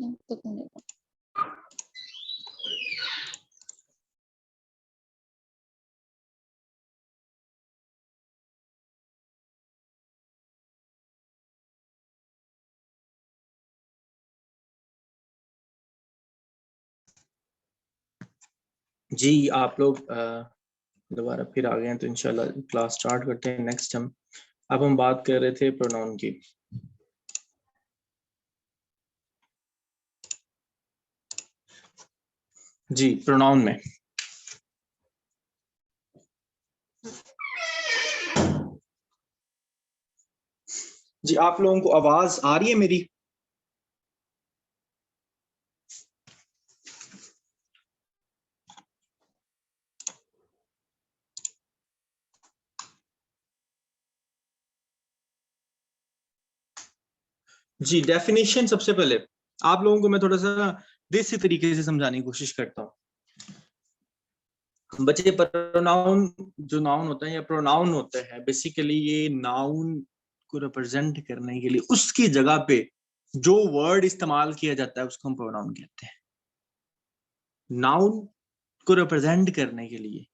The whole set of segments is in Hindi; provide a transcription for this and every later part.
जी, आप लोग दोबारा फिर आ गए हैं, तो इंशाल्लाह क्लास स्टार्ट करते हैं। नेक्स्ट अब हम बात कर रहे थे प्रोनाउन की। जी, प्रोनाउन में जी आप लोगों को आवाज आ रही है मेरी? जी, डेफिनेशन सबसे पहले आप लोगों को मैं थोड़ा सा देसी तरीके से समझाने की कोशिश करता हूँ। बच्चे, प्रोनाउन जो नाउन होता है या प्रोनाउन होता है, बेसिकली ये नाउन को रिप्रेजेंट करने के लिए उसकी जगह पे जो वर्ड इस्तेमाल किया जाता है उसको हम प्रोनाउन कहते हैं। नाउन को रिप्रेजेंट करने के लिए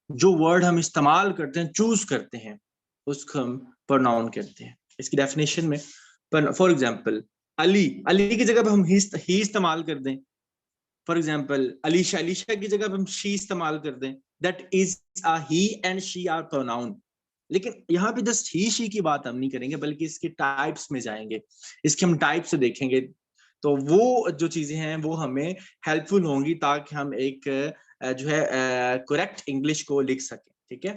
जो वर्ड हम इस्तेमाल करते हैं, चूज करते हैं, उसको हम प्रोनाउन कहते हैं। इसकी डेफिनेशन में फॉर एग्जांपल अली, अली की जगह पे हम ही इस्तेमाल कर दें। फॉर एग्जांपल अलीशा, अलीशा की जगह पे हम शी इस्तेमाल कर दें, that is a he and she are pronoun. लेकिन यहाँ पे जस्ट ही शी की बात हम नहीं करेंगे, बल्कि इसके टाइप्स में जाएंगे, इसके हम टाइप से देखेंगे। तो वो जो चीजें हैं वो हमें हेल्पफुल होंगी ताकि हम एक जो है करेक्ट इंग्लिश को लिख सकें। ठीक है,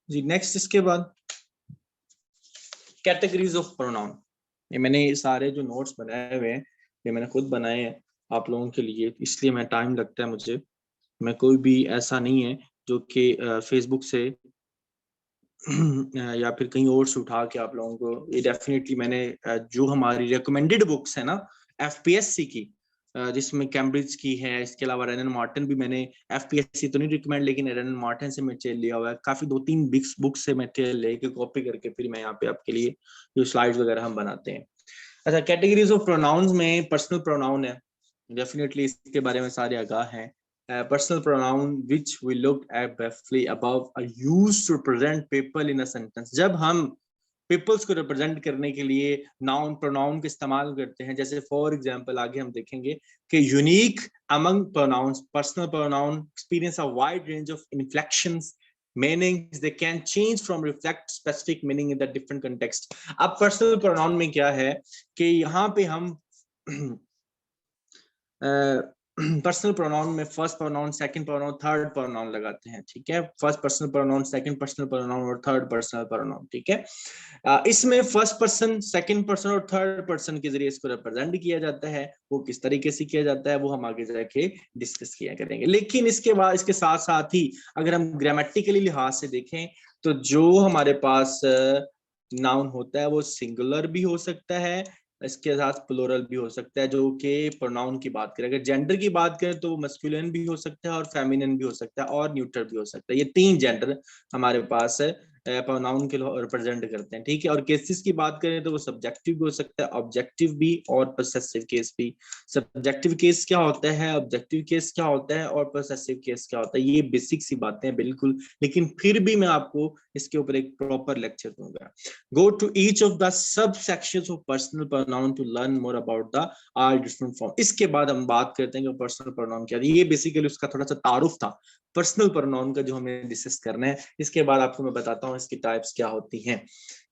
जी नेक्स्ट इसके बाद कैटेगरीज ऑफ प्रोनाउन। ये मैंने सारे जो नोट्स बनाए हुए हैं ये मैंने खुद बनाए हैं आप लोगों के लिए, इसलिए मैं टाइम लगता है मुझे। मैं कोई भी ऐसा नहीं है जो कि फेसबुक से या फिर कहीं और से उठा के आप लोगों को, ये डेफिनेटली मैंने जो हमारी रिकमेंडेड बुक्स है ना एफपीएससी की, जिसमें कैम्ब्रिज की है, इसके अलावा रेनन मार्टिन भी मैंने, एफपीएससी तो नहीं रिकमेंड लेकिन रेनन मार्टिन से मटेरियल लिया हुआ है, काफी 2-3 बुक्स से मटेरियल लेके कॉपी करके फिर मैं यहाँ पे आपके लिए जो स्लाइड्स वगैरह हम बनाते हैं। अच्छा, कैटेगरीज ऑफ प्रोनाउंस में पर्सनल प्रोनाउन है, डेफिनेटली इसके बारे में सारे आगाह हैं। Personal pronoun which we looked at briefly above are used to represent people in a sentence। जब हम peoples को represent करने के लिए noun pronoun का इस्तेमाल करते हैं, जैसे फॉर एग्जाम्पल आगे हम देखेंगे कि unique among pronouns, personal pronoun experience a wide range of inflections, meanings, they can change from reflect specific meaning in the different context। अब personal pronoun में क्या है कि यहाँ पे हम पर्सनल प्रोनाउन में first pronoun, second pronoun, third pronoun लगाते हैं। ठीक है, first personal pronoun, second personal pronoun और थर्ड पर्सनल प्रोनाउन। ठीक है, इसमें फर्स्ट पर्सन, सेकंड पर्सन और थर्ड पर्सन के जरिए इसको रिप्रेजेंट किया जाता है। वो किस तरीके से किया जाता है वो हम आगे जाके डिस्कस किया करेंगे। लेकिन इसके बाद इसके साथ साथ ही अगर हम ग्रामेटिकली लिहाज से देखें तो जो हमारे पास नाउन होता है वो सिंगुलर भी हो सकता है, इसके साथ प्लूरल भी हो सकता है। जो कि प्रोनाउन की बात करें, अगर जेंडर की बात करें तो मस्कुलिन भी हो सकता है और फेमिनिन भी हो सकता है और न्यूट्रल भी हो सकता है। ये 3 जेंडर हमारे पास है प्रोनाउन के रिप्रेजेंट करते हैं। ठीक है, और केसेस की बात करें तो वो सब्जेक्टिव भी हो सकता है, ऑब्जेक्टिव भी और पोसेसिव केस भी। सब्जेक्टिव केस क्या होता है, ऑब्जेक्टिव केस क्या होता है और पोसेसिव केस क्या होता है, ये बेसिक सी बातें हैं बिल्कुल, लेकिन फिर भी मैं आपको इसके ऊपर एक प्रॉपर लेक्चर दूंगा। Go to each of the subsections of personal pronoun to learn more about the all different form। इसके बाद हम बात करते हैं कि पर्सनल प्रोनाउन क्या है। ये बेसिकली उसका थोड़ा सा तारुफ था पर्सनल प्रोनाउन का जो हमें डिस्कस करना है। इसके बाद आपको मैं बताता हूँ इसकी टाइप्स क्या होती हैं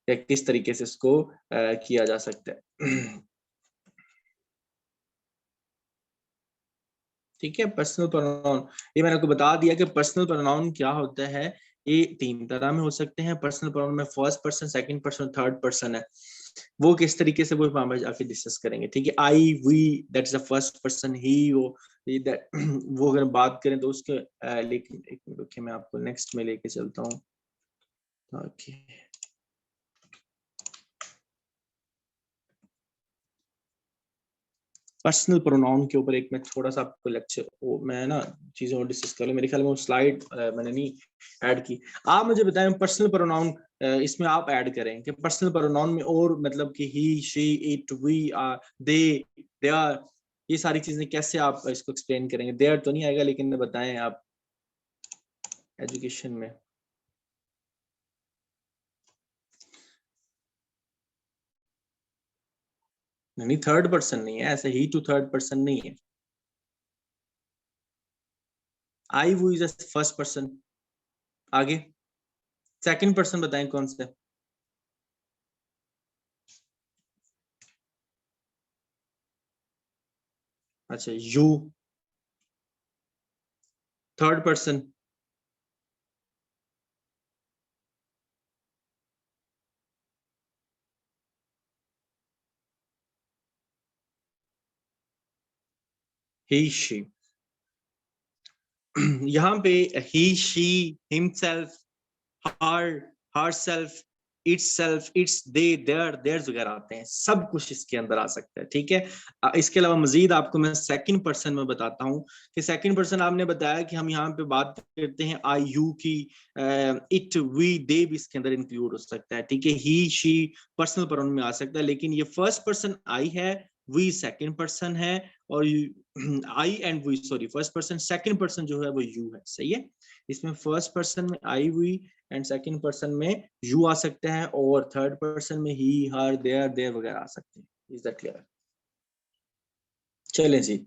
या किस तरीके से इसको किया जा सकता है। ठीक है। पर्सनल प्रोनाउन, ये मैंने आपको बता दिया कि पर्सनल प्रोनाउन क्या होता है। ये तीन तरह में हो सकते हैं पर्सनल प्रोनाउन में, first person, second person, third person है। वो किस तरीके से, वो हम आके डिस्कस करेंगे। ठीक है, I, we, that is the first person, he, वो, दैट वो अगर बात करें तो उसके लेकिन एक मिनट रुकिए, मैं आपको नेक्स्ट में लेके चलता हूँ। ओके, पर्सनल प्रोनाउन के ऊपर एक मैं थोड़ा सा आपको लेक्चर, वो मैं ना चीजों को डिस्कस कर लूं। मेरे ख्याल में वो स्लाइड मैंने नहीं ऐड की। आप मुझे बताएं पर्सनल प्रोनाउन इसमें आप ऐड करें कि पर्सनल प्रोनाउन में और मतलब कि he, she, it, we, they, they are, ये सारी चीजें कैसे आप इसको एक्सप्लेन करेंगे। देयर तो नहीं आएगा, लेकिन बताएं आप एजुकेशन में। नहीं, थर्ड पर्सन नहीं है ऐसे, ही टू थर्ड पर्सन नहीं है। आई, वो इज फर्स्ट पर्सन। आगे सेकंड पर्सन बताएं कौन सा। अच्छा, you, third person. He, she. यहाँ पे he, she, himself, her, herself, itself, its they, their, theirs वगैरह आते हैं, सब कुछ इसके अंदर आ सकता है। ठीक है, इसके अलावा मजीद आपको मैं सेकंड पर्सन में बताता हूँ कि सेकंड पर्सन आपने बताया कि हम यहाँ पे बात करते हैं आई, यू की, इट, वी, दे भी इसके अंदर इंक्लूड हो सकता है। ठीक है, ही, शी पर्सनल प्रोनाउन में आ सकता है, लेकिन ये फर्स्ट पर्सन आई है, वी सेकंड पर्सन है, और I and we, sorry, first person, second person जो है वो यू है। सही है, इसमें फर्स्ट पर्सन में आई, वी एंड सेकंड पर्सन में यू आ सकता है, और थर्ड पर्सन में ही, हर, देयर, देयर वगैरह आ सकते हैं। Is that clear? चलें जी,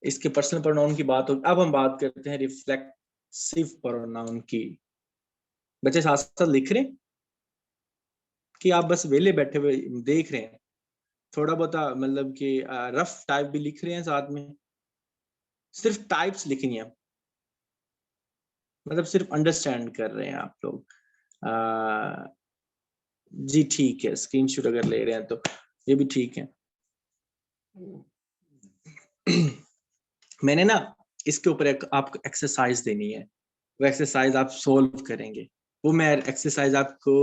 इसके पर्सनल प्रोनाउन की बात हो, अब हम बात करते हैं रिफ्लेक्सिव प्रोनाउन की। बच्चे साथ साथ लिख रहे हैं कि आप बस वेले बैठे हुए देख रहे हैं? थोड़ा बहुत मतलब कि रफ टाइप भी लिख रहे हैं साथ में? सिर्फ टाइप्स लिखनी है, मतलब सिर्फ अंडरस्टैंड कर रहे हैं आप लोग। जी ठीक है, स्क्रीनशॉट अगर ले रहे हैं तो ये भी ठीक है। मैंने ना इसके ऊपर एक आपको एक्सरसाइज देनी है, वो एक्सरसाइज आप सोल्व करेंगे। वो मैं एक्सरसाइज आपको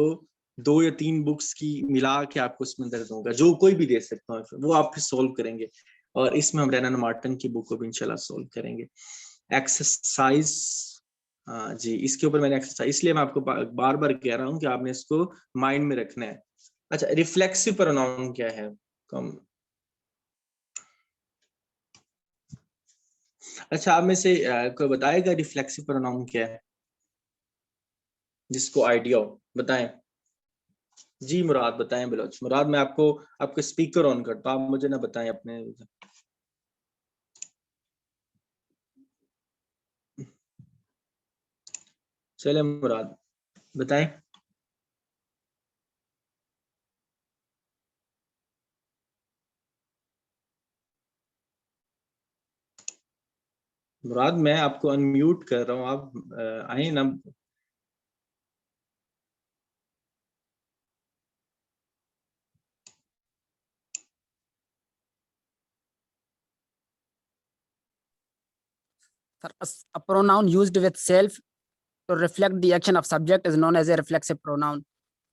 2 या 3 बुक्स की मिला के आपको उसमें अंदर दूंगा, जो कोई भी दे सकता हूँ, वो आप फिर सोल्व करेंगे। और इसमें हम रेनन मार्टिन की बुक को भी इंशाल्लाह सोल्व करेंगे। एक्सरसाइज, हाँ जी, इसके ऊपर मैंने एक्सरसाइज, इसलिए मैं आपको बार बार कह रहा हूँ कि आपने इसको माइंड में रखना है। अच्छा, रिफ्लेक्सिव प्रोनाउन क्या है? कम, अच्छा, आप में से कोई बताएगा रिफ्लेक्सिव प्रोनाउन क्या है, जिसको आइडिया हो? बताएं जी। मुराद बताएं, बलोच मुराद, मैं आपको आपको स्पीकर ऑन करता हूँ, आप मुझे ना बताएं अपने। चले मुराद, बताएं। मुराद, मैं आपको अनम्यूट कर रहा हूँ, आप आए ना। Sir, a pronoun used with self to reflect the action of subject is known as a reflexive pronoun.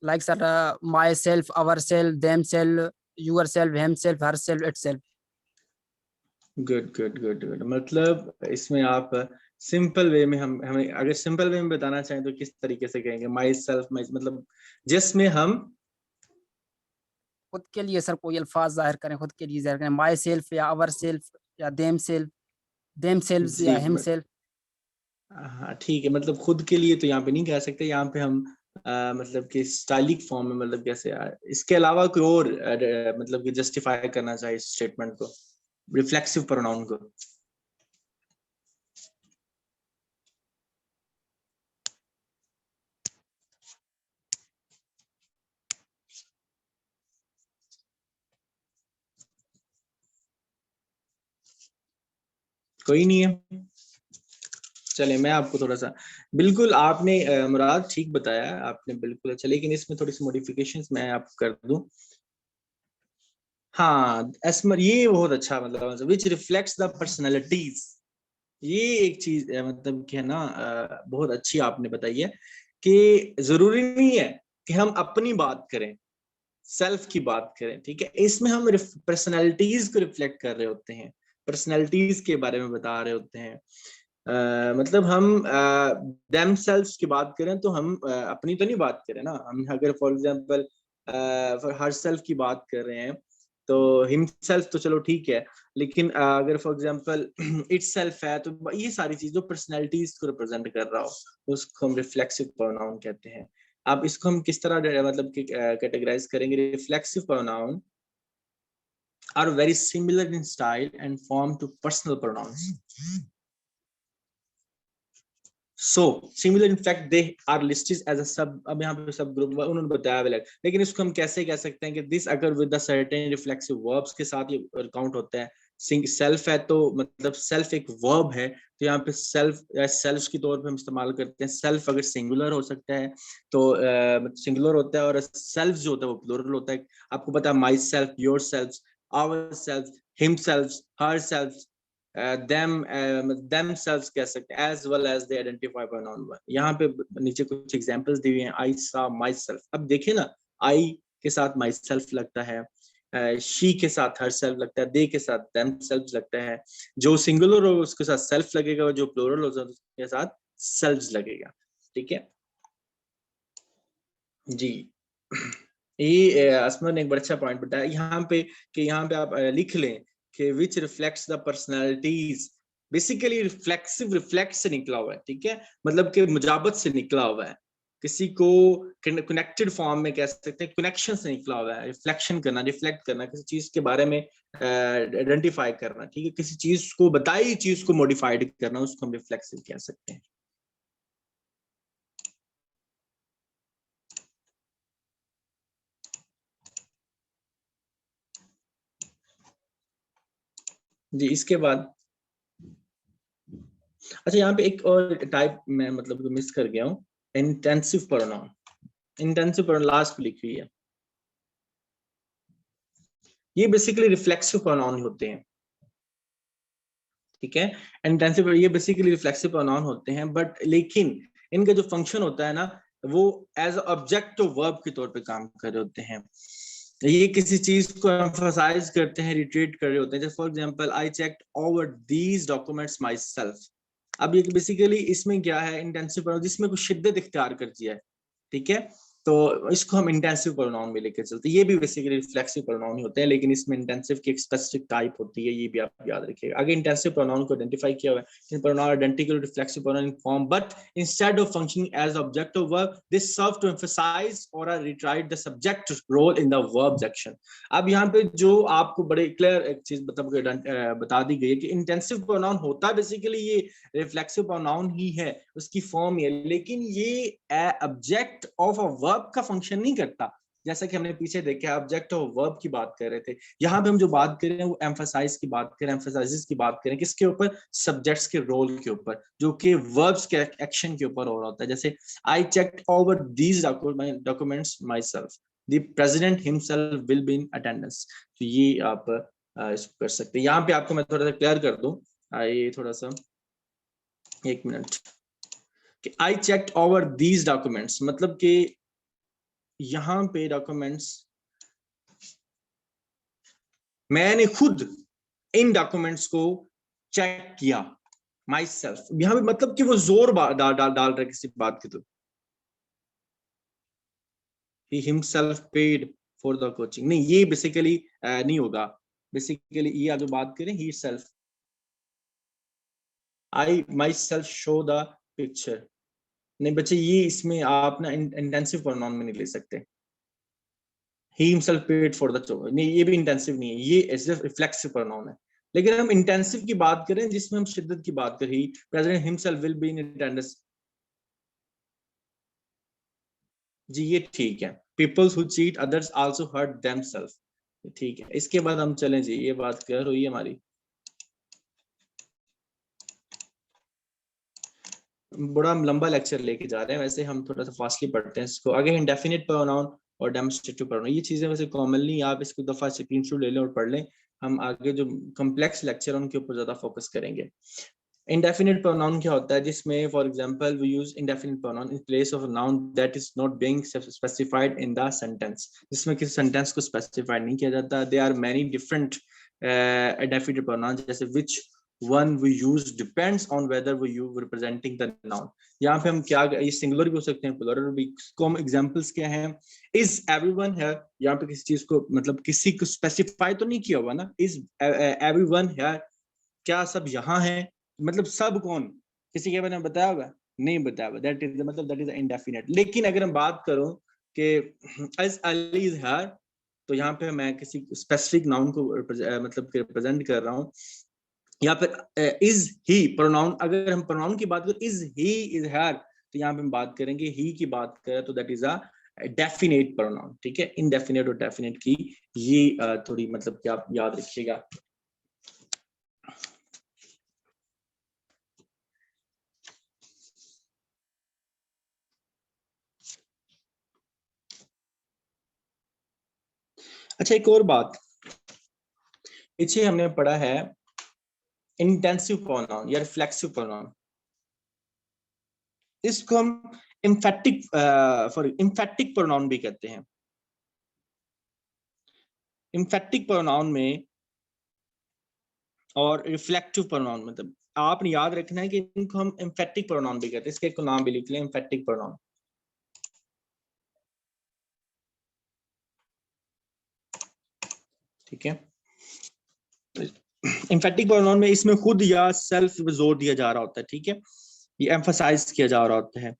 Like sir, myself, ourself, themself, yourself, himself, herself, itself. Good good good good, मतलब इसमें आप सिंपल वे में, हम हमें अगर सिंपल वे में बताना चाहें तो किस तरीके से कहेंगे? माई सेल्फ, माई, मतलब जिसमें हम खुद के लिए सर कोई अल्फाज जाहिर करें, खुद के लिए जाहिर करें, माई सेल्फ या अवर सेल्फ या देम सेल्व्स जी, या हिम सेल्फ। हाँ ठीक है, मतलब खुद के लिए तो यहाँ पे नहीं कह सकते, यहाँ पे हम मतलब कि स्टाइलिक फॉर्म में, मतलब कैसे इसके अलावा कोई और मतलब कि जस्टिफाई करना चाहिए इस स्टेटमेंट को, रिफ्लेक्सिव प्रोनाउन को। कोई नहीं है। चले मैं आपको थोड़ा सा, बिल्कुल आपने मुराद ठीक बताया आपने, बिल्कुल अच्छा, लेकिन इसमें थोड़ी सी मॉडिफिकेशंस मैं आपको कर दूं। हाँ एस्मर, ये बहुत अच्छा, मतलब विच रिफ्लेक्ट्स द पर्सनैलिटीज, ये एक चीज मतलब कि है ना, बहुत अच्छी आपने बताई है कि जरूरी नहीं है कि हम अपनी बात करें, सेल्फ की बात करें, ठीक है, इसमें हम पर्सनैलिटीज को रिफ्लेक्ट कर रहे होते हैं, पर्सनैलिटीज के बारे में बता रहे होते हैं। मतलब हम देम सेल्फ की बात करें तो हम अपनी तो नहीं बात करें ना, हम अगर फॉर एग्जांपल हर सेल्फ की बात कर रहे हैं तो हिम सेल्फ तो चलो ठीक है, लेकिन अगर फॉर एग्जांपल इट सेल्फ है तो ये सारी चीजों पर्सनैलिटीज को रिप्रेजेंट कर रहा हो, उसको हम रिफ्लेक्सिव प्रोनाउन कहते हैं। अब इसको हम किस तरह मतलब कैटेगराइज करेंगे? Reflexive pronoun are very similar in style and form to personal pronouns. So similar, in fact, they are listed as a sub, अब यहाँ पे सब ग्रुप उन्होंने बताया अलग, लेकिन इसको हम कैसे कह सकते हैं कि दिस अगर with the certain reflexive verbs के साथ ये काउंट होता है। सेल्फ है तो मतलब सेल्फ एक वर्ब है, तो यहाँ पे सेल्फ सेल्फ के तौर पे हम इस्तेमाल करते हैं। सेल्फ अगर सिंगुलर हो सकता है तो सिंगुलर होता है, और सेल्फ जो होता है वो प्लूरल होता है। आपको पता है myself, yourself, ourself, himself, herself, themselves कह सकते हैं, as well as they identify pronoun one। यहाँ पे नीचे कुछ एग्जांपल्स दिए हैं। I saw myself, अब देखिए ना, I के साथ myself लगता है, she के साथ herself लगता है, they के साथ themselves लगता है, जो सिंगुलर हो उसके साथ self लगेगा, और जो प्लूरल हो उसके साथ selves लगेगा। ठीक है जी। ये असमा ने एक बड़ा अच्छा पॉइंट बताया यहाँ पे, कि यहाँ पे आप लिख लें कि विच reflects the personalities, basically reflexive, reflect से निकला हुआ है, ठीक है, मतलब कि मुजाबत से निकला हुआ है, किसी को कनेक्टेड फॉर्म में कह सकते हैं, कनेक्शन से निकला हुआ है। रिफ्लेक्शन करना, रिफ्लेक्ट करना, किसी चीज के बारे में आइडेंटिफाई करना, ठीक है, किसी चीज को बताई चीज को मॉडिफाइड करना, उसको हम रिफ्लेक्सिव कह सकते हैं। जी इसके बाद अच्छा, यहाँ पे एक और टाइप मैं मतलब मिस कर गया हूँ, intensive pronoun. Intensive pronoun last पे लिखी हुई है, ये बेसिकली रिफ्लेक्सिव प्रोनाउन होते हैं, ठीक है। इंटेंसिव ये बेसिकली रिफ्लेक्सिव प्रोनाउन होते हैं, बट लेकिन इनका जो फंक्शन होता है ना, वो एज ऑब्जेक्ट ऑफ वर्ब के तौर पे काम कर रहे होते हैं। ये किसी चीज को एम्फसाइज करते हैं, रिट्रीट कर रहे होते हैं। जैसे for example I checked over these documents my self. अब ये बेसिकली इसमें क्या है, इंटेंसिव प्रोनाउन जिसमें कुछ शिद्दत इख्तियार कर दिया है, ठीक है, तो इसको हम इंटेंसिव प्रोनाउन में लेकर चलते हैं। ये भी बेसिकली रिफ्लेक्सिव प्रोनाउन ही होते हैं, लेकिन इसमें इंटेंसिव की एक स्पेसिफिक टाइप होती है, ये भी आप याद रखिएगा। आगे इंटेंसिव प्रोनाउन को आइडेंटिफाई किया हुआ है, pronoun identical reflexive pronoun in form, but instead of functioning as object of verb this serve to emphasize or reiterate the subject role in the verb section. अब यहाँ पे जो आपको बड़े क्लियर एक चीज बता दी गई है कि इंटेंसिव प्रोनाउन होता बेसिकली ये रिफ्लेक्सिव प्रोनाउन ही है, उसकी फॉर्म है, लेकिन ये ऑब्जेक्ट ऑफ अ वर्ब का फंक्शन नहीं करता। जैसा कि हमने पीछे देखा, ऑब्जेक्ट ऑफ वर्ब की बात कर रहे थे, यहाँ पे हम जो बात कर रहे हैं वो एम्फसाइज की बात करें, एम्फसाइजेस की बात करें, किसके ऊपर? सब्जेक्ट्स के रोल के ऊपर, जो कि वर्ब्स के एक्शन के ऊपर हो रहा होता है। जैसे I checked over these documents my self, the president himself will be in attendance. तो ये आप इसको कर सकते हैं। यहाँ पे आपको मैं थोड़ा सा क्लियर कर दूं, ये थोड़ा सा एक मिनट, कि I checked over these documents, मतलब कि यहाँ पे डॉक्यूमेंट्स, मैंने खुद इन डॉक्यूमेंट्स को चेक किया, माई सेल्फ, यहाँ पे मतलब कि वो जोर डाल रहा है किसी बात की, तो he himself paid for the coaching, नहीं ये बेसिकली नहीं होगा। बेसिकली ये जो बात करें he self, I myself show the picture, नहीं बच्चे ये इसमें आप ना इंटेंसिव प्रोनाउन में नहीं ले सकते। he himself paid for the job, नहीं ये भी इंटेंसिव नहीं है, ये सिर्फ रिफ्लेक्सिव प्रोनाउन है। लेकिन हम इंटेंसिव की बात करें जिसमें हम शिद्दत की बात करें, president himself will be in attendance, जी ये ठीक है। Peoples who cheat others also hurt themselves, ठीक है। इसके बाद हम चलें जी, ये बात क्लियर हुई हमारी। बड़ा लंबा लेक्चर लेके जा रहे हैं, वैसे हम थोड़ा सा फास्टली पढ़ते हैं इसको आगे। इंडेफिनिट प्रोनाउन और डेमोन्स्ट्रेटिव प्रोनाउन, ये चीजें वैसे कॉमनली आप इसको दफा स्क्रीनशॉट ले लें और पढ़ लें। हम आगे जो कॉम्प्लेक्स लेक्चर उनके ऊपर ज्यादा फोकस करेंगे। इंडेफिनिट प्रोनाउन क्या होता है, जिसमें for example we use indefinite pronoun in place of a noun that is not being specified in the sentence, जिसमें किसी सेंटेंस को स्पेसिफाइड नहीं किया जाता। They are many different indefinite pronoun, जैसे which one we use depends on whether we you representing the noun. यहाँ पे हम क्या, ये सिंगुलर भी हो सकते हैं, प्लुरल भी। कॉम एग्जांपल्स क्या हैं, इज एवरीवन हियर, यहाँ पे किसी चीज को मतलब किसी को स्पेसिफाई तो नहीं किया हुआ ना, इज एवरीवन हियर, क्या सब यहाँ है, मतलब सब कौन, किसी के बारे में बताया होगा, नहीं बताया होगा, दैट इज मतलब दैट इज इंडेफिनिट। लेकिन अगर हम बात करूं कि एज अली इज हियर, तो यहाँ पे मैं किसी स्पेसिफिक नाउन को मतलब रिप्रेजेंट कर रहा हूँ। या फिर इज ही प्रोनाउन, अगर हम प्रोनाउन की बात करें इज ही इज हियर, तो यहाँ पे हम बात करेंगे ही की बात करें तो that is a definite pronoun. ठीक है, इनडेफिनेट और डेफिनेट की ये थोड़ी मतलब कि आप याद रखिएगा। अच्छा, एक और बात, पीछे हमने पढ़ा है इंटेंसिव प्रोनाउन या रिफ्लेक्सिव प्रोनाउन। इसको हम इम्फेटिक प्रोनाउन भी कहते हैं। इम्फेटिक प्रोनाउन में और रिफ्लेक्टिव प्रोनाउन, मतलब आपने याद रखना है कि इनको हम इम्फेटिक प्रोनाउन भी कहते हैं। इसके एक नाम भी लिख लें, इम्फेटिक प्रोनाउन। ठीक है, इम्फेटिक प्रोनाउन में इसमें खुद या सेल्फ जोर दिया जा रहा होता है। ठीक है, ये एम्फसाइज किया जा रहा होता है।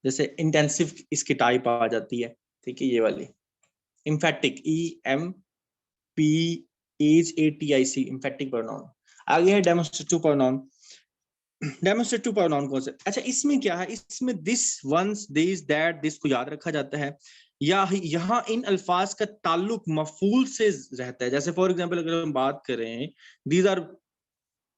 जैसे इंटेंसिव इसकी टाइप आ जाती है। ठीक है, ये वाली इम्फेटिक, EMPHATIC, इम्फेटिक प्रोनाउन। आगे है डेमोन्स्ट्रेटिव प्रोनाउन। डेमोन्स्ट्रेटिव प्रोनाउन कौन सा, अच्छा इसमें क्या है, इसमें this, ones, this, that, this को याद रखा जाता है, या यहाँ इन अल्फाज का ताल्लुक मफूल से रहता है। जैसे फॉर एग्जांपल अगर हम बात करें, दीज आर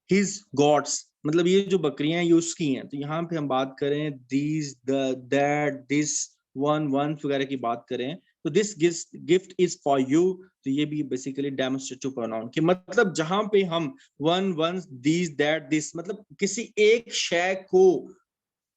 हिज गॉड्स, मतलब ये जो बकरियां ये उसकी हैं, तो यहाँ पे हम बात करें these, that, this, one, ones वगैरह की बात करें, तो this gift is for you, तो ये भी बेसिकली डेमोन्स्ट्रेटिव प्रोनाउन के मतलब जहां पे हम one, ones, these, that, this, मतलब किसी एक शय को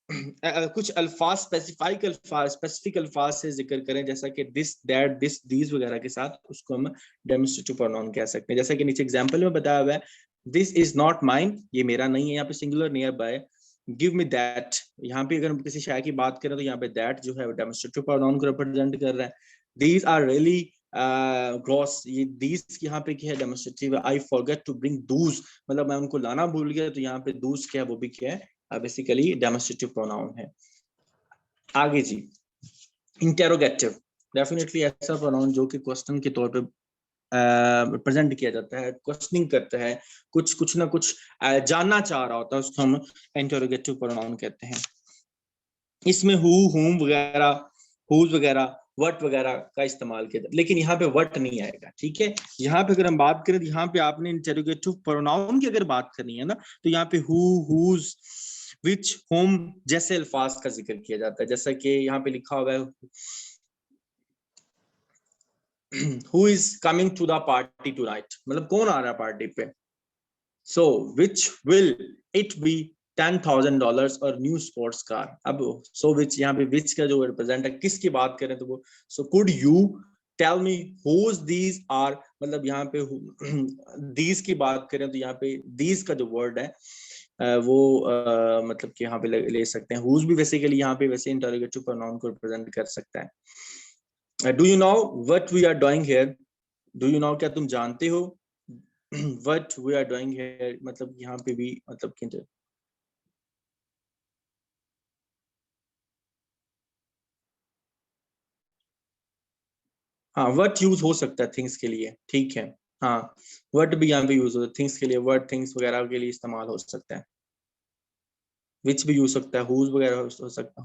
कुछ अल्फाज, स्पेसिफिक अल्फाज से जिक्र करें, जैसा कि दिस, दैट, दिस, दीज वगैरह के साथ, उसको हम डेमोन्स्ट्रेटिव प्रोनाउन कह सकते हैं। जैसा कि नीचे एग्जांपल में बताया हुआ है, दिस इज नॉट माइन, ये मेरा नहीं है, यहाँ पे singular near by, give me that, यहाँ पे अगर हम किसी शय की बात करें तो यहाँ पे दैट जो है डेमोन्स्ट्रेटिव प्रोनाउन को रिप्रेजेंट कर रहा है। दीज आर रियली ग्रॉस, ये दीज यहाँ पे क्या है, demonstrative. I forget to bring those, मतलब मैं उनको लाना भूल गया, तो यहाँ पे दूज क्या है, वो भी क्या है, बेसिकली डेमोन्स्ट्रेटिव प्रोनाउन है। आगे जी, इंटेरोगेटिव, डेफिनेटली ऐसा प्रोनाउन जो कि क्वेश्चन के तौर पे प्रेजेंट किया जाता है, क्वेश्चनिंग करता है, कुछ ना कुछ जानना चाह रहा होता है, उसको हम इंटेरोगेटिव प्रोनाउन कहते हैं। इसमें हु, हुम वगैरह, हुज वगैरह, वट वगैरह का इस्तेमाल किया जाता है, लेकिन यहाँ पे वट नहीं आएगा। ठीक है, यहाँ पे अगर हम बात करें, यहाँ पे आपने इंटेरोगेटिव प्रोनाउन की अगर बात करनी है ना, तो यहाँ पे हु, हुज, विच, होम जैसे अल्फाज का जिक्र किया जाता है। जैसा कि यहाँ पे लिखा हुआ है, who is coming to the party tonight, मतलब कौन आ रहा है पार्टी पे। so which will it be $10,000 और न्यू स्पोर्ट्स कार। अब so which, यहाँ पे which का जो रिप्रेजेंट है, किसकी बात करें तो वो so could you tell me whose these are, मतलब यहाँ पे these की बात करें तो यहाँ पे these का जो वर्ड है वो मतलब कि यहाँ पे ले सकते हैं। whose भी बेसिकली यहाँ पे वैसे इंटरोगेटिव प्रोनाउन को रिप्रेजेंट कर सकता है। Do you know what we are doing here, do you know क्या तुम जानते हो, what we are doing here, मतलब यहाँ पे भी मतलब कि हाँ, व्हाट यूज हो सकता है थिंग्स के लिए। ठीक है, हाँ, व्हाट भी यहाँ पे यूज होता है थिंग्स के लिए, व्हाट थिंग्स वगैरह के लिए इस्तेमाल हो सकता है। विच भी यूज सकता है, हुज वगैरह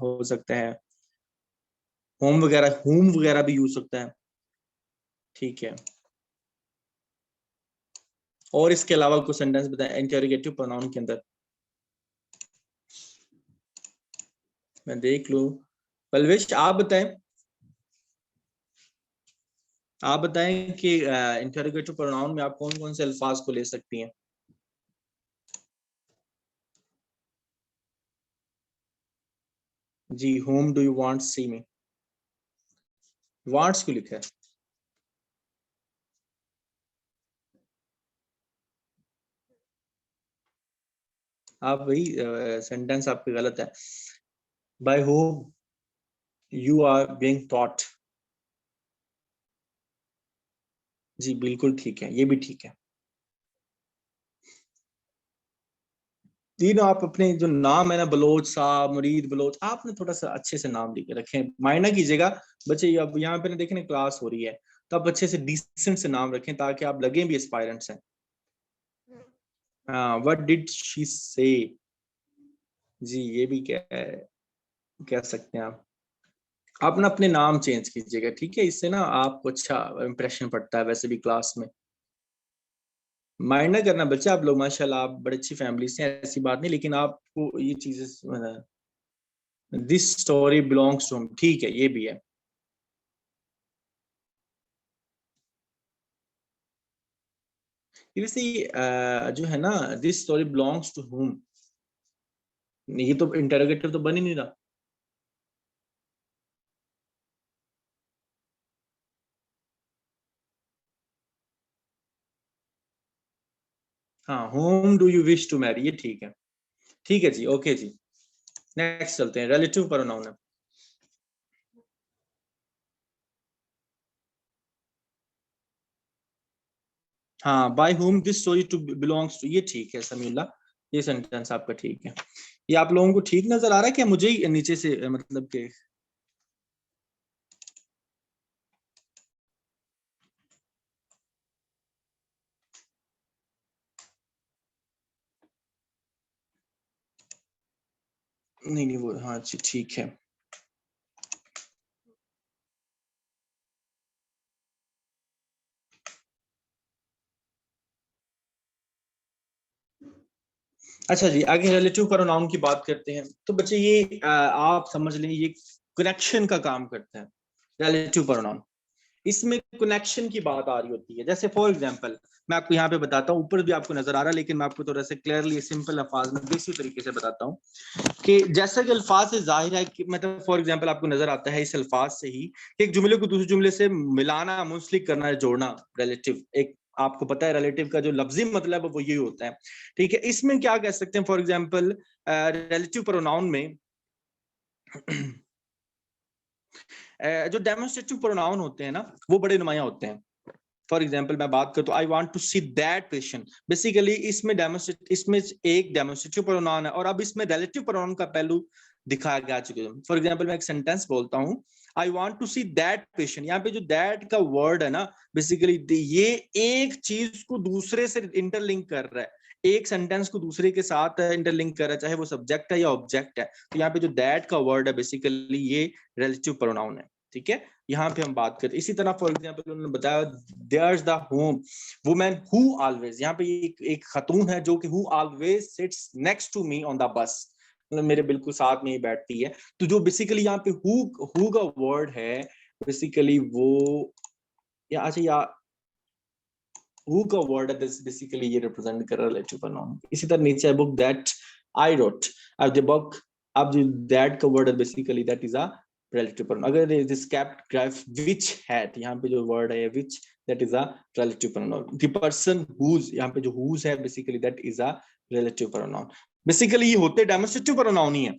हो सकता है, होम वगैरह, होम वगैरह भी यूज सकता है। ठीक है, और इसके अलावा कुछ सेंटेंस बताएं इंटेरोगेटिव प्रोनाउन के अंदर। मैं देख लूं। पलविश आप बताएं, आप बताएं कि इंटरोगेटिव प्रोनाउन में आप कौन कौन से अल्फाज को ले सकती हैं। जी, whom do you want see me, wants क्यों लिखा है? आप वही सेंटेंस आपके गलत है। by whom you are being taught, जी बिल्कुल ठीक है, ये भी ठीक है। तीनों आप अपने जो नाम है ना, बलोच साहब, मुरीद बलोच, आपने थोड़ा सा अच्छे से नाम लिख के रखें, माइंड ना कीजिएगा बच्चे। अब यहाँ पे ना देखें क्लास हो रही है, तो आप अच्छे से डिसेंट से नाम रखें ताकि आप लगे भी एस्पायरेंट्स हैं। हाँ, व्हाट डिड शी से, जी ये भी कह सकते हैं आप ना अपने नाम चेंज कीजिएगा, ठीक है, इससे ना आपको अच्छा इंप्रेशन पड़ता है वैसे भी क्लास में। माइंड ना करना बच्चा, आप लोग माशाल्लाह आप बड़ी अच्छी फैमिली से, ऐसी बात नहीं, लेकिन आपको ये चीजें, दिस स्टोरी बिलोंग्स टू, ठीक है ये भी है। वैसे जो है ना, this story belongs to whom, ये तो इंटरोगेटिव तो बन ही नहीं रहा। हाँ, whom do you wish to marry, ये ठीक है जी, ओके जी। नेक्स्ट चलते हैं, रिलेटिव प्रोनाउन है। हाँ, by whom this story to belongs to, ये ठीक है समीला, ये सेंटेंस आपका ठीक है। ये आप लोगों को ठीक नजर आ रहा है क्या, मुझे ही नीचे से मतलब के? नहीं नहीं वो, हाँ जी ठीक है। अच्छा जी, आगे रिलेटिव प्रोनाउन की बात करते हैं। तो बच्चे ये आप समझ लें, ये कनेक्शन का काम करता है रिलेटिव प्रोनाउन। इसमें कनेक्शन की बात आ रही होती है। जैसे फॉर एग्जांपल मैं आपको यहाँ पे बताता हूँ, ऊपर भी आपको नजर आ रहा है, लेकिन मैं आपको थोड़ा सा क्लियरली सिंपल अल्फाज में बेसिक तरीके से बताता हूँ कि जैसा कि अल्फाज से जाहिर है कि मतलब फॉर एग्जांपल आपको नजर आता है इस अल्फाज से ही कि एक जुमले को दूसरे जुमले से मिलाना, मुंसलिक करना, जोड़ना। रिलेटिव, एक आपको पता है रिलेटिव का जो लफ्जी मतलब है वो यही होता है, ठीक है। इसमें क्या कह सकते हैं, फॉर एग्जाम्पल रिलेटिव प्रोनाउन में जो डेमोन्स्ट्रेटिव प्रोनाउन होते हैं ना, वो बड़े नुमाया होते हैं। फॉर एग्जाम्पल मैं बात करूं तो I want to see that patient, basically इसमें एक डेमोन्स्ट्रेटिव प्रोनाउन है और अब इसमें रिलेटिव प्रोनाउन का पहलू दिखाया गया चुके हैं। फॉर एग्जाम्पल मैं एक सेंटेंस बोलता हूं, I want to see that patient, यहाँ पे जो दैट का वर्ड है ना, बेसिकली ये एक चीज को दूसरे से इंटरलिंक कर रहा है, एक सेंटेंस को दूसरे के साथ इंटरलिंक कर रहा है, चाहे वो सब्जेक्ट है या ऑब्जेक्ट है। तो यहाँ पे जो दैट का वर्ड है बेसिकली ये रिलेटिव प्रोनाउन है, ठीक है। यहाँ पे हम बात करते, इसी तरह फॉर एग्जांपल उन्होंने बताया there's the whom women who always, यहाँ पे एक खतून है जो कि who always sits next to me on the bus, मतलब मेरे बिल्कुल साथ में ही बैठती है। तो जो बेसिकली यहाँ पे हु का वर्ड है बेसिकली वो या अच्छा या हु का वर्ड है बेसिकली ये रिप्रेजेंट कर रहा है रिलेटिव प्रोनाउन। इसी तरह नीचे बुक दैट आई रोट, अब जो बुक, अब जो दैट का वर्ड है basically that is a relative pronoun। अगर this kept graph which had, यहाँ पे जो वर्ड है which, that is a relative pronoun। the person whose, यहाँ पे जो whose है basically that is a relative pronoun। basically ये होते डेमोन्स्ट्रेटिव प्रोनाउन ही है,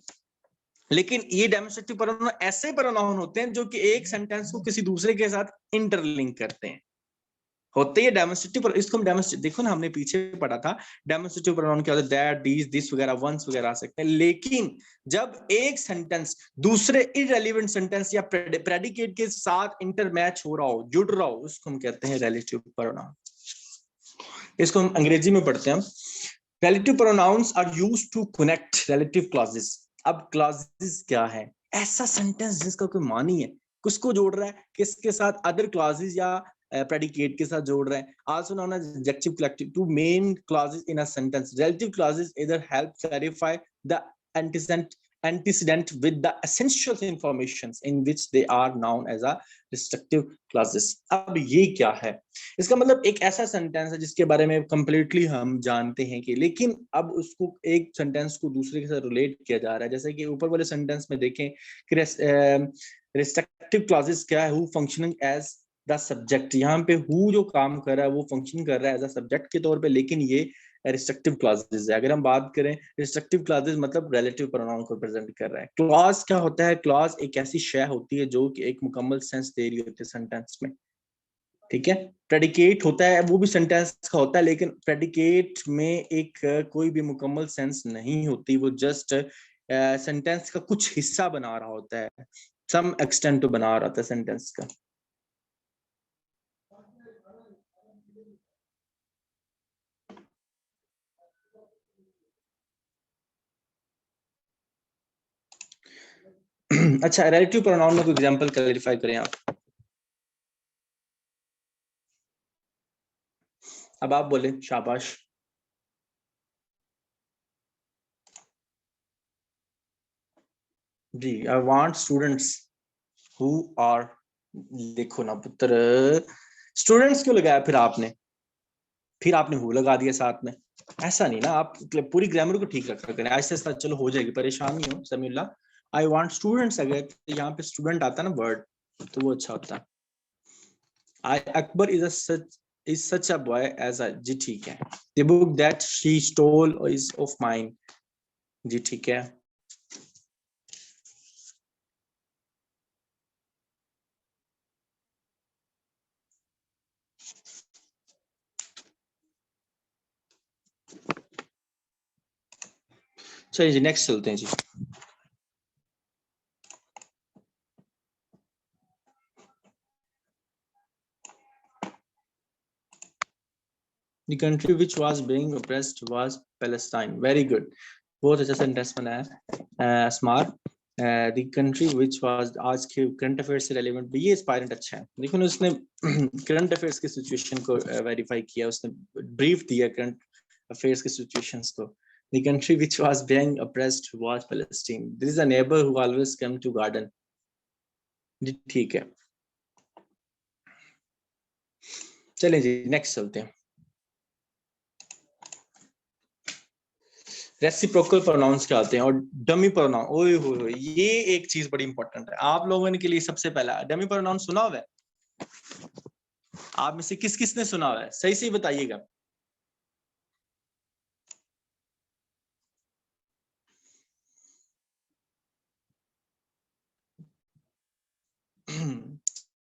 लेकिन ये डेमोन्स्ट्रेटिव प्रोनाउन ऐसे प्रोनाउन होते हैं जो कि एक सेंटेंस को किसी दूसरे के साथ इंटरलिंक करते हैं, होते ही डेमोन्स्ट्रेटिव। इसको हम डेमोन्स्ट्रेट, देखो ना हमने पीछे पढ़ा था डेमोन्स्ट्रेटिव प्रोनाउन क्या होता है, दैट, दीस, दिस वगैरह, वंस वगैरह आ सकते हैं। लेकिन जब एक सेंटेंस दूसरे इररिलेवेंट सेंटेंस या प्रेडिकेट के साथ इंटरमैच हो रहा हो, जुड़ रहा हो, उसको हम कहते हैं रिलेटिव प्रोनाउन। इसको हम अंग्रेजी में पढ़ते हैं, relative pronouns are used to connect relative clauses. अब क्लॉजेस क्या है, ऐसा सेंटेंस जिसका कोई मान ही है, किसको जोड़ रहा है, किसके साथ, अदर क्लॉजेस या प्रेडिकेट के साथ जोड़ रहा है। Also known as adjective collective, two main clauses in a sentence. Relative clauses इधर help clarify the antecedent antecedent with the essential informations in which they are known as a restrictive clauses. अब ये क्या है? इसका मतलब एक ऐसा सेंटेंस है जिसके बारे में कंप्लीटली हम जानते हैं कि, लेकिन अब उसको एक सेंटेंस को दूसरे के साथ रिलेट किया जा रहा है। जैसे कि ऊपर वाले सेंटेंस में देखें कि restrictive clauses क्या है? Who functioning as the subject, यहाँ पे हु जो काम कर रहा है वो फंक्शन कर रहा है एज अ सब्जेक्ट के तौर पे, लेकिन ये रिस्ट्रिक्टिव क्लॉजेस है। अगर हम बात करें रिस्ट्रिक्टिव क्लॉजेस मतलब रिलेटिव प्रोनाउन को प्रेजेंट कर रहा है। क्लॉज क्या होता है? क्लॉज एक ऐसी शय होती है जो कि एक मुकम्मल सेंस दे रही होती है सेंटेंस में, ठीक है। प्रेडिकेट होता है, वो भी सेंटेंस का होता है, लेकिन प्रेडिकेट में एक कोई भी मुकम्मल सेंस नहीं होती, वो जस्ट सेंटेंस का कुछ हिस्सा बना रहा होता है, सम एक्सटेंट तो बना रहा था सेंटेंस का। अच्छा, रिलेटिव प्रोनाउन में कोई एग्जांपल क्लैरिफाई करें आप। अब आप बोले, शाबाश। जी, I want students who are, देखो ना पुत्र, स्टूडेंट्स क्यों लगाया फिर आपने हु लगा दिया साथ में? ऐसा नहीं ना, आप पूरी ग्रामर को ठीक रखा करें, ऐसे ऐसा चलो हो जाएगी, परेशान नहीं हो समीउल्लाह। आई वांट स्टूडेंट्स, अगर यहाँ पे स्टूडेंट आता ना वर्ड तो वो अच्छा होता है। आई Akbar is such a boy as a, जी ठीक है। The book that she stole is of mine, जी ठीक है। चलिए जी नेक्स्ट चलते हैं जी। The country which was being oppressed was Palestine. Very good, बहुत अच्छा सेंटेंस बनाया है smart. The country which was, आज के करंट अफेयर्स से रेलेवेंट ये इंस्पायरेंट अच्छा है। देखो ना, उसने करंट अफेयर्स की सिचुएशन को वेरीफाई किया, उसने ब्रीफ दिया करंट अफेयर्स की सिचुएशंस को। The country which was being oppressed was Palestine. There is a neighbor who always came to garden. जी ठीक है। चलें जी नेक्स्ट चलते हैं। रेसिप्रोकल प्रोनाउंस क्या होते हैं और डमी प्रोनाउन, ओए होए, ये एक चीज बड़ी इंपॉर्टेंट है आप लोगों के लिए। सबसे पहला डमी प्रोनाउन सुना हुआ है? आप में से किस किसने सुना हुआ है? सही से बताइएगा।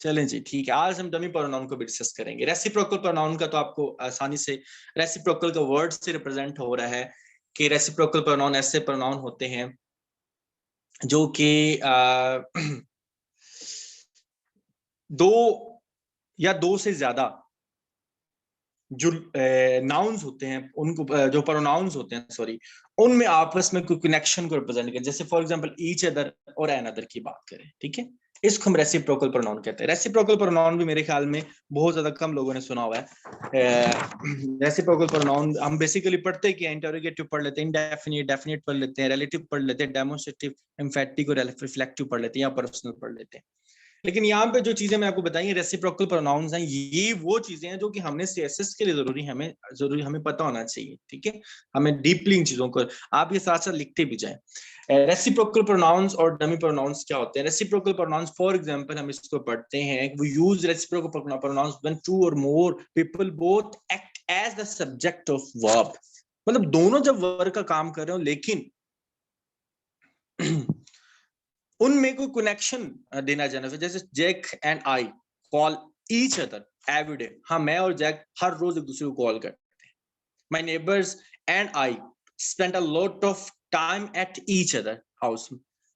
चलें जी ठीक है, आज हम डमी प्रोनाउन को भी डिस्कस करेंगे। रेसिप्रोकल प्रोनाउन का तो आपको आसानी से रेसिप्रोकल का वर्ड से रिप्रेजेंट हो रहा है कि रेसिप्रोकल प्रोनाउन ऐसे प्रोनाउन होते हैं जो कि दो या दो से ज्यादा जो नाउन्स होते हैं उनको, जो प्रोनाउंस होते हैं सॉरी, उनमें आपस में कोई कनेक्शन को रिप्रेजेंट करें। जैसे फॉर एग्जांपल ईच अदर और एन अदर की बात करें, ठीक है, इसको हम रेसिप्रोकल प्रोनाउन कहते हैं। रेसिप्रोकल प्रोनाउन भी मेरे ख्याल में बहुत ज्यादा कम लोगों ने सुना हुआ है। रेसिप्रोकल प्रोनाउन हम बेसिकली पढ़ते क्या, इंटरोगेटिव पढ़ लेते हैं, इंडेफिनिट, डेफिनिट पढ़ लेते हैं, रिलेटिव पढ़ लेते हैं, डेमोन्स्ट्रेटिव, एम्फेटिक और रिफ्लेक्टिव पढ़ लेते हैं या पर्सनल पढ़ लेते हैं। लेकिन यहाँ पे जो चीजें मैं आपको बताई रेसिप्रोकल प्रोनाउंस हैं, ये वो चीजें हैं जो कि हमने सीएसएस के लिए जरूरी हमें पता होना चाहिए, ठीक है। हमें डीपली इन चीजों को आप ये साथ साथ लिखते भी जाएं। रेसिप्रोकल प्रोनाउंस और डमी प्रोनाउंस क्या होते हैं? रेसिप्रोकल प्रोनाउंस फॉर एग्जांपल हम इसको पढ़ते हैं, we use reciprocal pronouns when two or more people both act as the subject of verb, मतलब दोनों जब वर्ब का काम कर रहे हो लेकिन उनमें कोई कनेक्शन देना जाना, जैसे Jack and I call each other every day. हाँ, मैं और जैक हर रोज एक दूसरे को कॉल करते हैं। My neighbours and I spend a lot of time at each other house,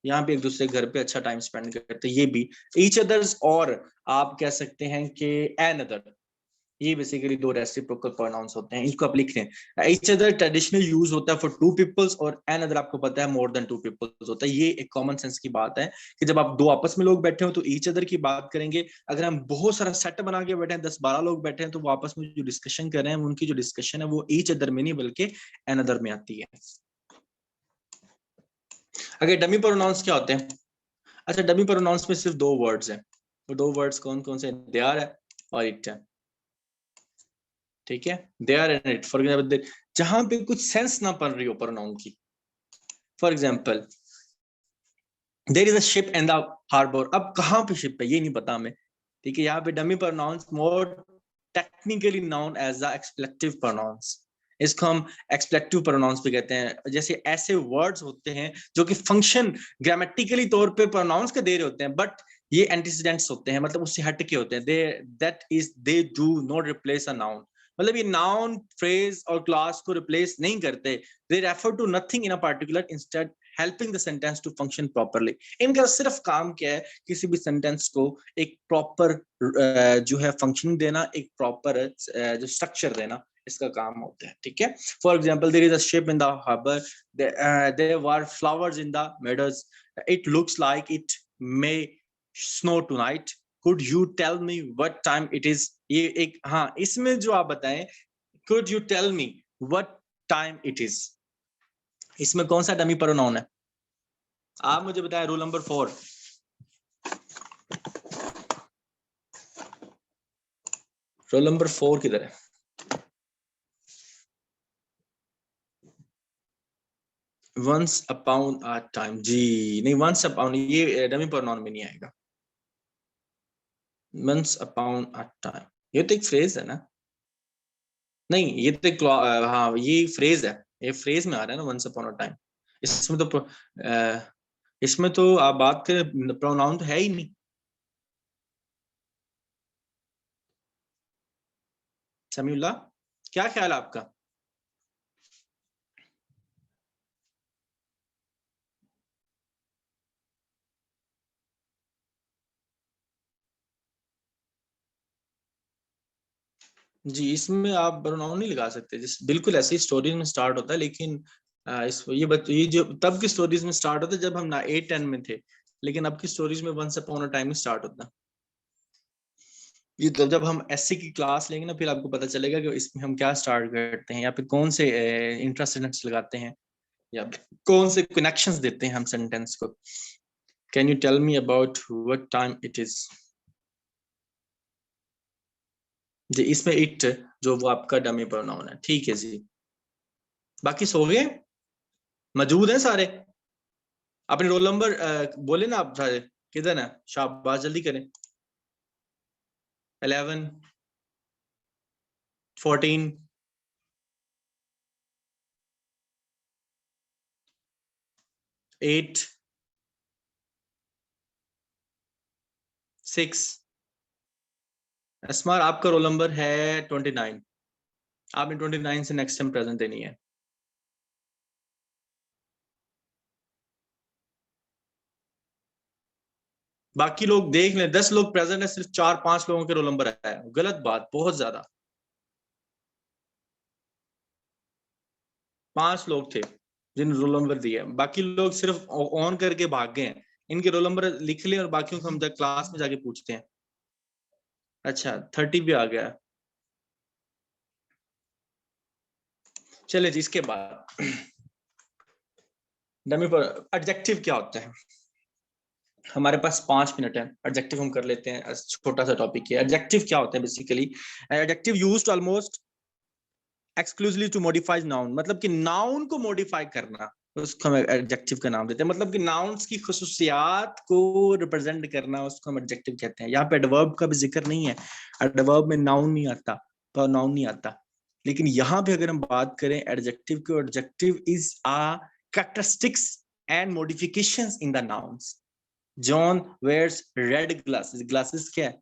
यहाँ पे एक दूसरे घर पे अच्छा टाइम स्पेंड करते हैं। ये भी ईच अदर्स, और आप कह सकते हैं कि एन अदर, ये बेसिकली दो रेसिप्रोकल प्रोनाउंस होते हैं, इसको आप लिख लें। ईच अदर ट्रेडिशनल यूज होता है फॉर टू पीपल्स और एन अदर आपको पता है मोर देन टू पीपल्स होता है। ये एक कॉमन सेंस की बात है कि जब आप दो आपस में लोग बैठे हो तो ईच अदर की बात करेंगे। अगर हम बहुत सारा सेट बना के बैठे हैं, 10-12 लोग बैठे हैं, तो वो आपस में जो डिस्कशन कर रहे हैं, उनकी जो डिस्कशन है वो ईच अदर में नहीं बल्कि एन अदर में आती है। अगर डमी प्रोनाउंस क्या होते हैं? अच्छा, डमी प्रोनाउंस में सिर्फ 2 वर्ड्स हैं, वो 2 वर्ड्स कौन कौन से? दे आर है और इट है, ठीक है, they are and it. For example, जहां पे कुछ सेंस ना पड़ रही हो प्रोनाउन की, for example there is a ship in the harbour. अब कहाँ पे शिप है ये नहीं पता हमें, ठीक है, यहाँ पे dummy pronouns more technically known as the expletive pronouns, इसको हम एक्सप्लेटिव प्रोनाउंस भी कहते हैं। जैसे ऐसे वर्ड्स होते हैं जो कि फंक्शन ग्रामेटिकली तौर पे प्रोनाउंस के दे रहे होते हैं, बट ये एंटीसीडेंट्स होते हैं, मतलब उससे हट के होते हैं। They that is they do not replace a noun, मतलब ये नाउन, फ्रेज और क्लास को रिप्लेस नहीं करते। They refer to nothing in a particular, instead helping the sentence to function properly. इनका सिर्फ काम क्या है? किसी भी सेंटेंस को एक प्रॉपर जो है फंक्शनिंग देना, एक प्रॉपर जो स्ट्रक्चर देना, इसका काम होता है, ठीक है। For example, there is a ship in the harbour, there were flowers in the meadows, it looks like it may snow tonight, could you tell me what time it is. ये एक, हाँ, इसमें जो आप बताएं, could you tell me what time it is, इसमें कौन सा डमी प्रोनाउन है? आप मुझे बताएं। रूल नंबर 4, रोल नंबर 4 किधर है? Once upon a time. जी नहीं, वंस अपॉन ये डमी प्रोनाउन में नहीं आएगा। वंस अपॉन अ टाइम ये तो एक फ्रेज है ना? नहीं, ये तो एक हाँ, ये फ्रेज है, ये फ्रेज में आ रहा है ना, वंस अपॉन अ टाइम। इसमें तो इसमें तो आप बात करें, प्रोनाउन तो है ही नहीं। समीउल्लाह, क्या ख्याल है आपका? जी, इसमें आप प्रोनाउन नहीं लगा सकते, जिस बिल्कुल ऐसे ही स्टोरीज में स्टार्ट होता है, लेकिन इस ये जो तब की स्टोरीज में स्टार्ट होता है जब हम ना 8-10 में थे, लेकिन अब की स्टोरीज में वंस अपॉन अ टाइम में स्टार्ट होता है। ये तो जब हम एससी की क्लास लेंगे ना, फिर आपको पता चलेगा कि इसमें हम क्या स्टार्ट करते हैं, या फिर कौन से इंट्रासेंटेंस लगाते हैं, या कौन से कनेक्शंस देते हैं हम सेंटेंस को। Can you tell me about what time it is? जी, इसमें इट जो वो आपका डमी प्रोनाउन है, ठीक है जी। बाकी सो गए, मौजूद हैं सारे? अपने रोल नंबर बोले ना आप सारे, किधर है? शाबाश, जल्दी करें। 11, 14, 8, 6। अस्मार, आपका रोल नंबर है 29। आपने 29 से नेक्स्ट टाइम प्रेजेंट देनी है। बाकी लोग देख लें, 10 लोग प्रेजेंट है, सिर्फ 4-5 लोगों के रोल नंबर है, गलत बात, बहुत ज्यादा। 5 लोग थे जिन रोल नंबर दिए, बाकी लोग सिर्फ ऑन करके भाग गए हैं। इनके रोल नंबर लिख ले और बाकियों को हम क्लास में जाके पूछते हैं। अच्छा, 30 भी आ गया। चले जी, इसके बाद डमी पर एडजेक्टिव क्या होता है? हमारे पास 5 मिनट है, एडजेक्टिव हम कर लेते हैं, छोटा सा टॉपिक है। एडजेक्टिव क्या होते हैं? Basically adjective used almost exclusively to modify noun, मतलब कि नाउन को मॉडिफाई करना, उसको हम एडजेक्टिव का नाम देते हैं। मतलब कि नाउन्स की खुसूसियात को रिप्रेजेंट करना, उसको हम एडजेक्टिव कहते हैं। यहाँ पे एडवर्ब का भी जिक्र नहीं है, एडवर्ब में नाउन नहीं आता, प्रोनाउन नहीं आता। लेकिन यहाँ पे अगर हम बात करें एडजेक्टिव की, adjective is a characteristics and modifications in the nouns. John wears red glasses, glasses क्या है?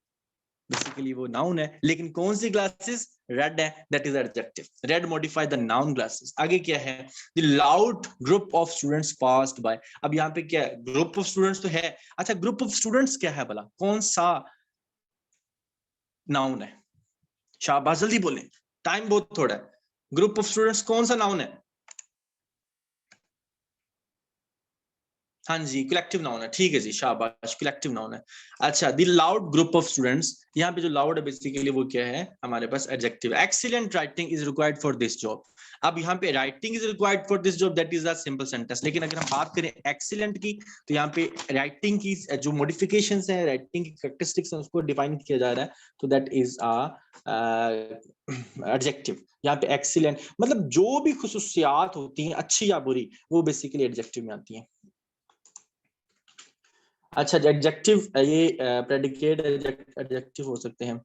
बेसिकली वो नाउन है, लेकिन कौन सी ग्लासेस? रेड है, that is adjective. Red modify the noun glasses. आगे क्या है? The loud group of students passed by. अब यहाँ पे क्या है? ग्रुप ऑफ स्टूडेंट्स तो है। अच्छा, ग्रुप ऑफ स्टूडेंट्स क्या है भला? कौन सा नाउन है? शाबाश, जल्दी बोलें, टाइम बहुत थोड़ा है। ग्रुप ऑफ स्टूडेंट्स कौन सा नाउन है? हाँ जी, कलेक्टिव नाउन है, ठीक है जी, शाबाश, कलेक्टिव नाउन है। अच्छा, the loud group of students, यहाँ पे जो लाउड है बेसिकली वो क्या है? हमारे पास adjective. Excellent writing is required for this job. अब यहाँ पे writing is required for this job, that is a simple sentence. लेकिन अगर हम बात करें एक्सीलेंट की, तो यहाँ पे राइटिंग की जो मॉडिफिकेशंस हैं, राइटिंग की कैरेक्टरिस्टिक्स हैं, उसको डिफाइन किया जा रहा है, तो दैट इज एडजेक्टिव। यहाँ पे एक्सीलेंट मतलब जो भी खुसूसियात होती हैं अच्छी या बुरी, वो बेसिकली एडजेक्टिव में आती हैं। अच्छा, एडजेक्टिव ये प्रेडिकेट एडजेक्टिव हो सकते हैं,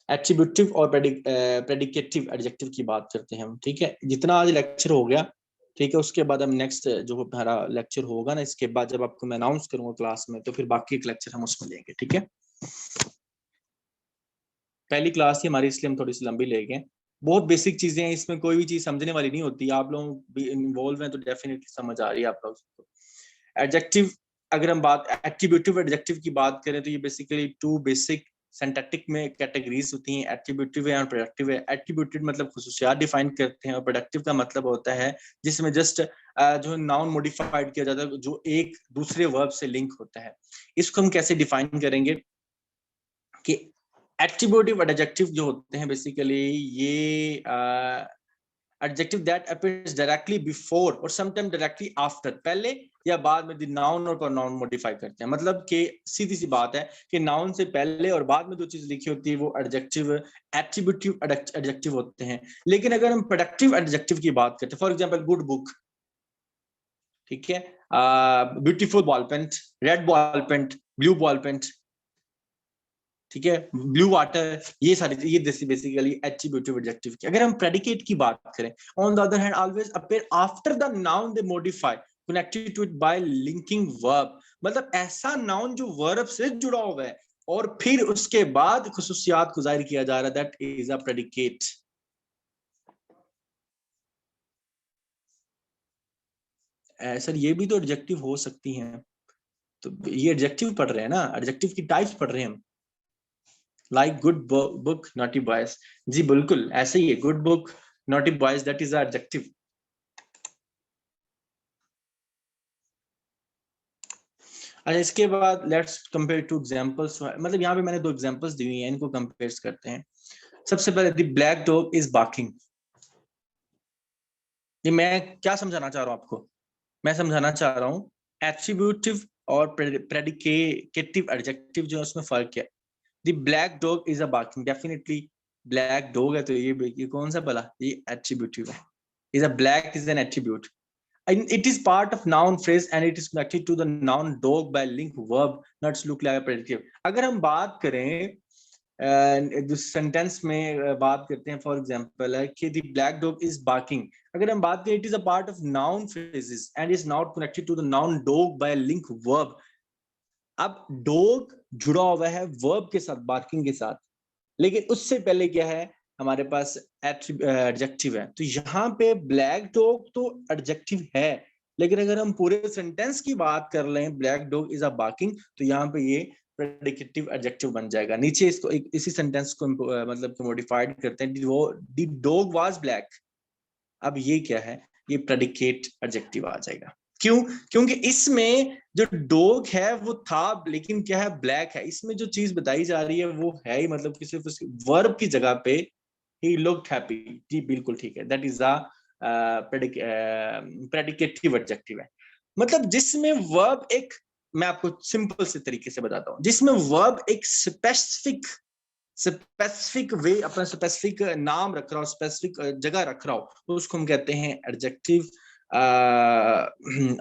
एट्रीब्यूटिव और प्रेडिकेटिव एडजेक्टिव की बात करते हैं हम, ठीक है। जितना आज लेक्चर हो गया, ठीक है, उसके बाद हम नेक्स्ट जो हमारा लेक्चर होगा ना, इसके बाद जब आपको मैं अनाउंस करूंगा क्लास में, तो फिर बाकी के लेक्चर हम उसमें लेंगे, ठीक है। पहली क्लास ही हमारी, इसलिए हम थोड़ी सी लंबी लेंगे। बहुत बेसिक चीजें हैं, इसमें कोई भी चीज समझने वाली नहीं होती। आप लोग भी इन्वॉल्व हैं तो डेफिनेटली समझ आ रही है आप लोग को। एडजेक्टिव, अगर हम बात एट्रीब्यूटिव एडजेक्टिव की बात करें, तो ये बेसिकली टू बेसिक सिंटैक्टिक में कैटेगरीज होती हैं, एट्रीब्यूटिव है और प्रोडक्टिव है। एट्रीब्यूटिव मतलब खुसूसियात डिफाइन करते हैं, और प्रोडक्टिव का मतलब होता है जिसमें जस्ट जो नाउन मॉडिफाइड किया जाता है, जो एक दूसरे वर्ब से लिंक होता है। इसको हम कैसे डिफाइन करेंगे कि एट्रीब्यूटिव एडजेक्टिव जो होते हैं बेसिकली ये adjective that appears directly before और समटाइम डायरेक्टली आफ्टर, पहले या बाद में द नाउन और प्रोनाउन मॉडिफाई करते हैं। मतलब कि सीधी सी बात है कि नाउन से पहले और बाद में जो चीज लिखी होती है वो एडजेक्टिव एट्रीब्यूटिव एडजेक्टिव होते हैं। लेकिन अगर हम प्रोडक्टिव एडजेक्टिव की बात करते हैं, फॉर एग्जांपल गुड बुक, ठीक है, beautiful ball paint, red ball paint, blue ball paint, ठीक है, ब्लू वाटर, ये सारी ये बेसिकली एट्रीब्यूटिव एडजेक्टिव की। अगर हम प्रेडिकेट की बात करें, on the other hand always appear after the noun they modify connected to it by linking verb, मतलब ऐसा नाउन जो वर्ब से जुड़ा हुआ है और फिर उसके बाद खुसूसियात को जाहिर किया जा रहा है, that is a predicate. Sir ये भी तो एडजेक्टिव हो सकती हैं, तो ये एडजेक्टिव पढ़ रहे हैं ना, एडजेक्टिव की टाइप्स पढ़ रहे हैं हम। Like good book, naughty boys, जी बिल्कुल ऐसे ही है, good book, naughty boys, that is adjective. अच्छा, इसके बाद लेट्स कंपेयर टू एग्जांपल्स, मतलब यहाँ पे मैंने दो एग्जांपल्स दी हुई हैं, इनको कंपेयर करते हैं। सबसे पहले the black dog is barking. ये मैं क्या समझाना चाह रहा हूँ आपको, मैं समझाना चाह रहा हूँ एट्रीब्यूटिव और प्रेडिकेटिव एडजेक्टिव जो है उसमें फर्क है। The black dog is a barking, definitely black dog है तो ये कौन सा भला, ये एट्रीब्यूटिव है। Is a black is an attribute, it is part of noun phrase and it is connected to the noun dog by link verb, not look like a predicative। अगर हम बात करें जो सेंटेंस में बात करते हैं, फॉर एग्जांपल है कि the black dog is barking, अगर हम बात करें it is a part of noun phrases and is not connected to the noun dog by link verb. अब डॉग जुड़ा हुआ है वर्ब के साथ, बार्किंग के साथ, लेकिन उससे पहले क्या है हमारे पास एडजेक्टिव है। तो यहाँ पे ब्लैक डॉग तो एडजेक्टिव है, लेकिन अगर हम पूरे सेंटेंस की बात कर लें black dog is a barking, तो यहाँ पे ये प्रेडिकेटिव एडजेक्टिव बन जाएगा। नीचे इसको इसी सेंटेंस को मतलब मॉडिफाइड करते हैं, द डॉग वाज ब्लैक। अब ये क्या है, ये प्रेडिकेट एडजेक्टिव आ जाएगा। क्यों? क्योंकि इसमें जो डॉग है वो था, लेकिन क्या है ब्लैक है। इसमें जो चीज बताई जा रही है वो है ही, मतलब कि सिर्फ उसके वर्ब की जगह पे ही लुक्ड हैप्पी, जी बिल्कुल ठीक है, that is a predicative adjective है। मतलब जिसमें वर्ब एक, मैं आपको सिंपल से तरीके से बताता हूँ, जिसमें वर्ब एक स्पेसिफिक वे, अपना स्पेसिफिक नाम रख रहा हो, स्पेसिफिक जगह रख रहा हो, तो उसको हम कहते हैं एडजेक्टिव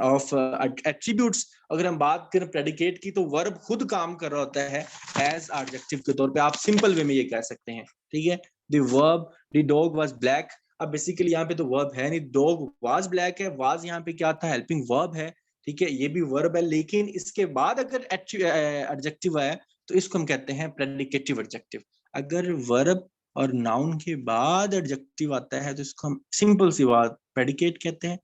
ऑफ एट्रीब्यूट्स। अगर हम बात करें प्रेडिकेट की, तो वर्ब खुद काम कर रहा होता है एज एडजेक्टिव के तौर पे। आप सिंपल वे में ये कह सकते हैं, ठीक है, the verb the dog was black. अब बेसिकली यहाँ पे तो वर्ब है नहीं, डॉग वाज ब्लैक है, वाज यहाँ पे क्या था, हेल्पिंग वर्ब है, ठीक है, ये भी वर्ब है, लेकिन इसके बाद अगर एडजेक्टिव आया तो इसको हम कहते हैं प्रेडिकेटिव एडजेक्टिव। अगर वर्ब और नाउन के बाद एडजेक्टिव आता है तो इसको हम सिंपल सी बात प्रेडिकेट कहते हैं,